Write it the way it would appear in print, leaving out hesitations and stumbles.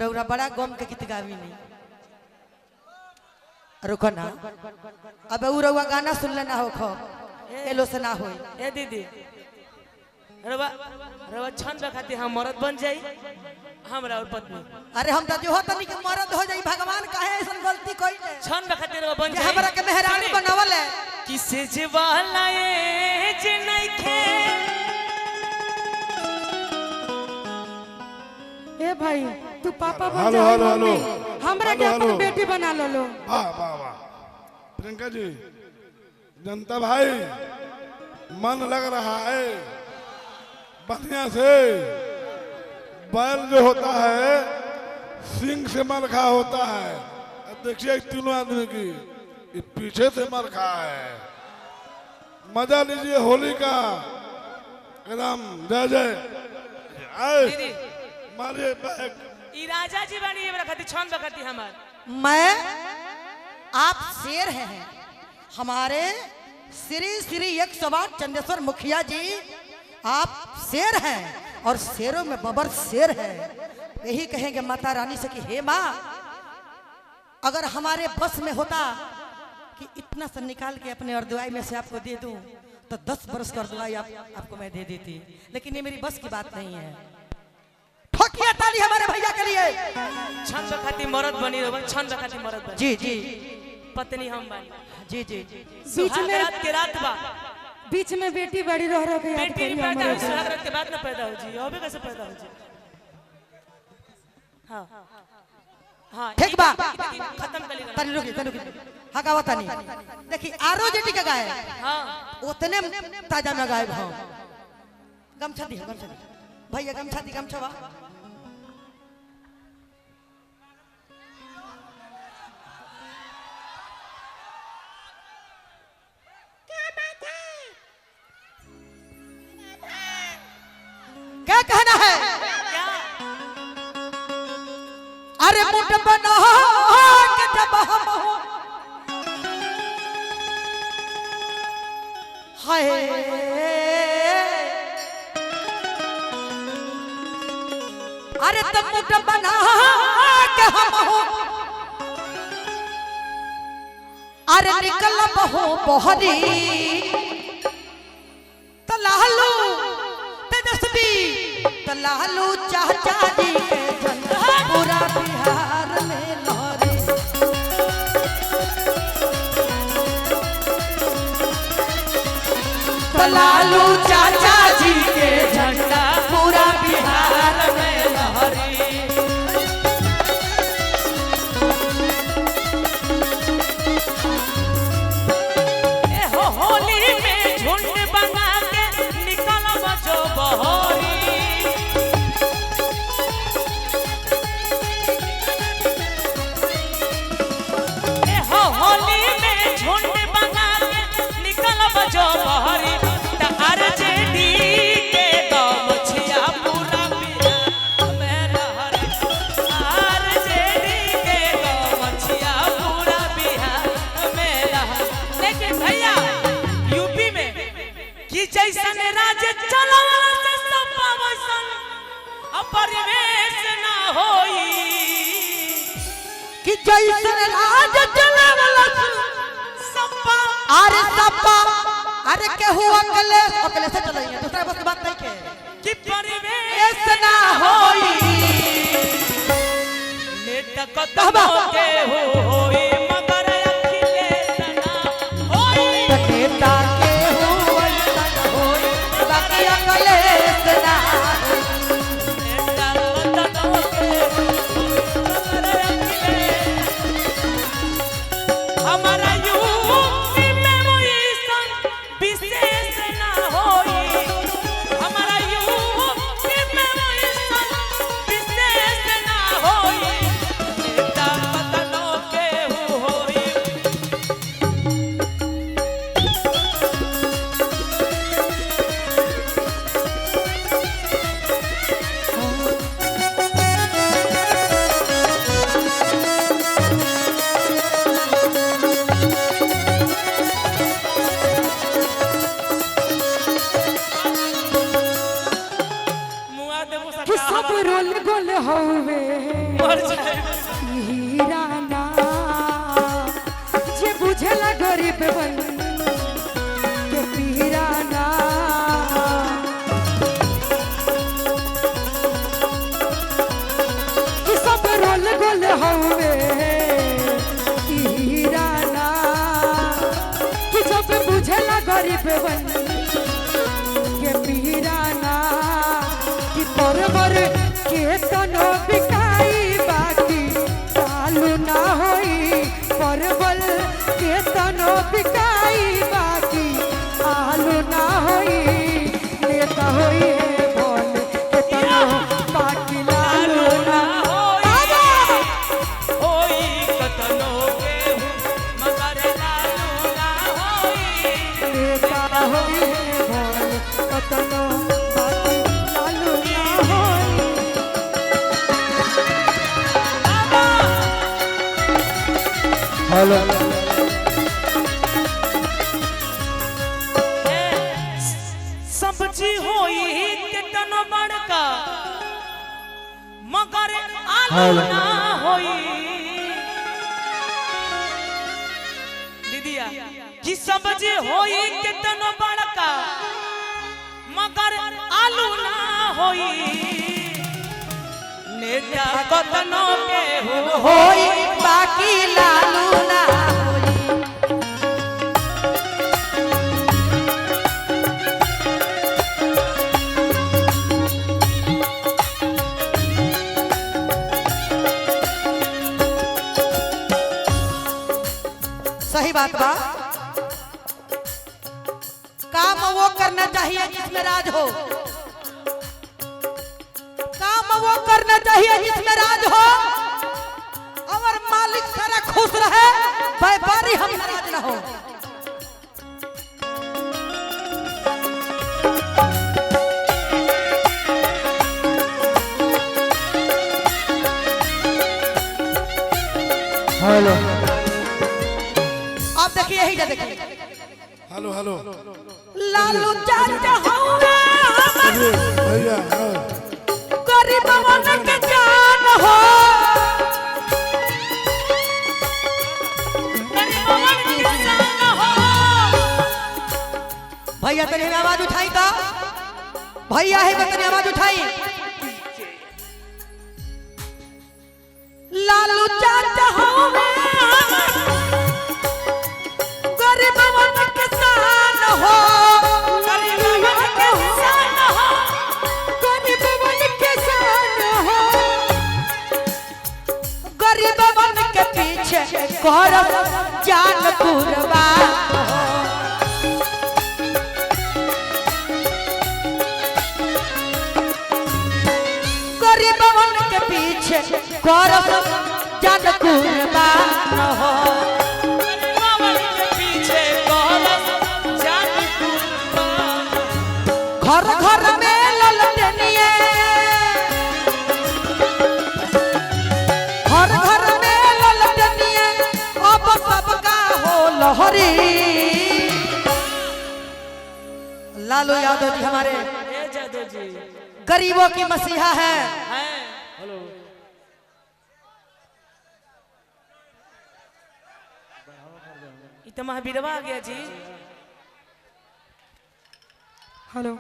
रौरा बड़ा गम के गीत गावी नहीं रुको ना अब रउआ गाना सुन लेना हो खो एलो से ना होई ए दीदी रवा रवा छन बखाती हम मर्द बन जाई हमरा और पत्नी। अरे हम तो जो हो तनी के मर्द हो जाई भगवान काहे ऐसन गलती कोई ने छन बखाती रवा बन जाई हमरा के मेहरानी बनावल है किसे जवाला ए जे नइखे ए भाई तू पापा बन हेलो जा हेलो हेलो हमरा के अपन बेटी बना लो लो। वाह वाह वाह प्रियंका जी जनता भाई मन लग रहा है बढ़िया से। बैल जो होता है सिंह से मार खा होता है। देखिए तीनों आदमी की ये पीछे से मार खा है। मजा लीजिए होली का एकदम जय जय आए मारिए बैग। ई राजा जी बनी ये रखती छन बखाती हमार मैं आप शेर हैं हमारे श्री श्री 108 चंदेश्वर मुखिया जी आप शेर हैं और शेरों में बबर शेर है। यही कहेंगे माता रानी से कि हे माँ अगर हमारे बस में होता कि इतना सा निकाल के अपने अर्दवाई में से आपको दे दूं तो 10 बरस का अर्दवाई आपको मैं दे देती लेकिन ये मेरी बस की बात नहीं है। ठोकिए ताली हमारे भैया के लिए। छन बखाती मर्द बनी रवा छन बखाती मर्द बनी जी जी पत्नी हम बनी जी जी बीच में रात के रात बा बीच में बेटी बड़ी रह के याद बेटी करिए नहीं पैदा हमारे हो सुहाग रात के बाद ना पैदा हो जी अबे कैसे पैदा हो जी। हां हां ठीक बा खत्म कर ली तनी रुकी हाँ गावा तनी देखी आरो जेटी का गाय हां उतने ताजा में गायब हो गमछा दी भैया गमछा दी गमछा बा क्या कहना है क्या अरे मुठ बना के जब हम हो हाय अरे तब मुठ बना के हम हो अरे निकल बहो बहरी तो लालू तेजस्वी तो लालू चाचा जी के झंडा पूरा बिहार में लहरे। तो लालू चाचा जी के झंडा पूरा बिहार में लहरे। ए हो होली में झुंड बना के निकल बजो बहोरी ए हो होली में झुंड बना के निकल बजो बहोरी त आरजेडी के गमछिया पूरा बिहार में लहरे। आरजेडी के गमछिया पूरा बिहार में लहरे। लेकिन भैया यूपी में कि जैसन राज चलावला से सपा वसन अपरिवेश ना होई कि जैसन राज चलावला सपा अरे सपा अरे केहू अकेले से चलाइए दूसरा बस की बात नहीं के कि परिवेश ऐसा ना होई नेता कदम के होई मगर अखिलेश ना होई नेता के ऐसा होई बाकी अकेले से ना नेता कदम के मगर अखिलेश हमारा यूपी में वैसन विशेष ना होई हमारा यूपी में वैसन विशेष ना होई नेता कदम के होई मुआ देबो कि सरकार सब रोल गोल हवे मर जाए हीरा ना जे बुझेला गरीब बन के पीरा ना कि सब रोल गोल हवे हीरा ना कि सब बुझेला गरीब बन के पीरा ना कि परवर के तनो बिकाई बाकी चालू ना होई परवल के तनो बिकाई बाकी आलू ना होई नेता होई है बोल के तनो बाकी लालू ना होई कतनो के मगर लालू ना होई नेता होई है बोल के तनो बाकी लालू ना होई हेलो सब्जी होई कितनो बड़का मगर आलू ना होई दीदिया कि सब्जी होई कितनो बड़का मगर आलू ना होई नेता कतनो के होई बाकी लालू ना होई। सही बात बा। काम वो करना चाहिए जिसमें राज हो, काम वो करना चाहिए जिसमें राज हो, और मालिक सारा खुश रहे, व्यापारी हम नाराज न हो। हेलो आप देखिए यही जा देखिए हेलो हेलो लालू चाचा हौवे हमर भैया हाँ। गरीबवन के जान हो। गरीबवन के जान हो। भैया तनी हमें आवाज उठाई तो, भैया है तनी आवाज उठाई। लालू चाचा हौवे गरीबवन के जान हो। गरीबवन के जान हो। गरीबवन के जान हो। गरीबवन के पीछे करब जान कुर्बान हो। गरीबवन के पीछे करब जान कुर्बान हो। गरीबवन के पीछे करब जान कुर्बान। घर घर में ललटनिए, घर घर में ललटनिए, अब सबका हो लहरी। लालू यादव जी हमारे ए जादव जी गरीबों की मसीहा है। हैं हेलो इतना महावीरवा आ गया जी। हेलो